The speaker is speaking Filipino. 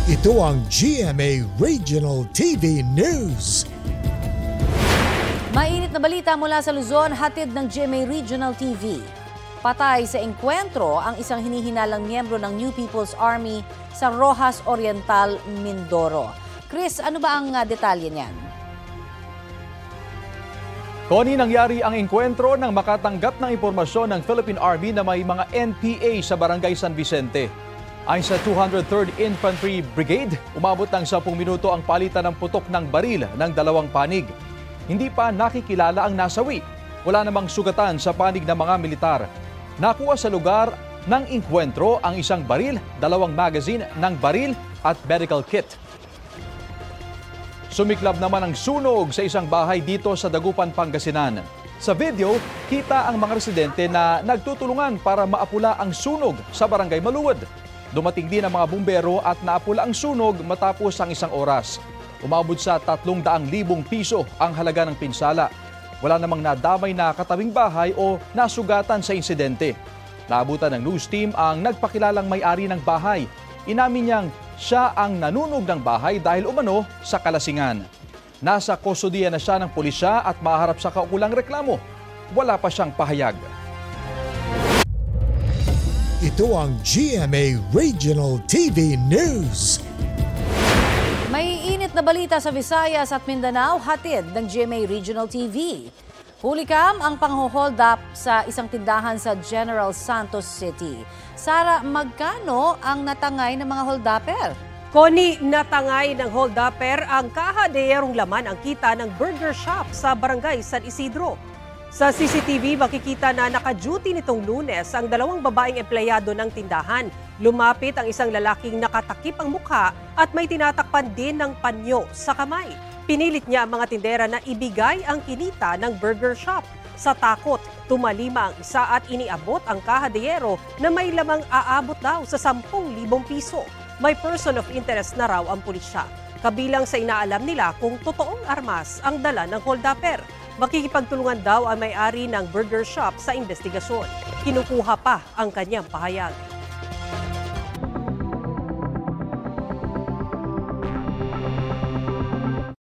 Ito ang GMA Regional TV News. Mainit na balita mula sa Luzon, hatid ng GMA Regional TV. Patay sa engkwentro ang isang hinihinalang miyembro ng New People's Army sa Roxas Oriental, Mindoro. Chris, ano ba ang detalye niyan? Connie, nangyari ang engkwentro nang makatanggap ng impormasyon ng Philippine Army na may mga NPA sa Barangay San Vicente. Ayon sa 203rd Infantry Brigade, umabot ng 10 minuto ang palitan ng putok ng baril ng dalawang panig. Hindi pa nakikilala ang nasawi. Wala namang sugatan sa panig ng mga militar. Nakuha sa lugar ng engkwentro ang isang baril, 2 magazine ng baril at medical kit. Sumiklab naman ang sunog sa isang bahay dito sa Dagupan, Pangasinan. Sa video, kita ang mga residente na nagtutulungan para maapula ang sunog sa Barangay Maluwad. Dumating din ang mga bumbero at naapula ang sunog matapos ang 1 oras. Umabot sa 300,000 piso ang halaga ng pinsala. Wala namang nadamay na katabing bahay o nasugatan sa insidente. Naabutan ng news team ang nagpakilalang may-ari ng bahay. Inamin niyang siya ang nanunog ng bahay dahil umano sa kalasingan. Nasa kustodiya na siya ng pulisya at maharap sa kaukulang reklamo. Wala pa siyang pahayag. Ito ang GMA Regional TV News. May init na balita sa Visayas at Mindanao, hatid ng GMA Regional TV. Hulikam ang pangho-hold up sa isang tindahan sa General Santos City. Sara, magkano ang natangay ng mga hold-upper? Connie, natangay ng hold-upper ang kahadeyerong laman ang kita ng burger shop sa Barangay San Isidro. Sa CCTV, makikita na naka-duty nitong Lunes ang 2 babaeng empleyado ng tindahan. Lumapit ang isang lalaking nakatakip ang mukha at may tinatakpan din ng panyo sa kamay. Pinilit niya ang mga tindera na ibigay ang kinita ng burger shop. Sa takot, tumalima ang isa at iniabot ang kahadeyero na may lamang aabot daw sa 10,000 piso. May person of interest na raw ang pulisya. Kabilang sa inaalam nila kung totoong armas ang dala ng hold-upper. Makikipagtulungan daw ang may-ari ng burger shop sa investigasyon. Kinukuha pa ang kanyang pahayag.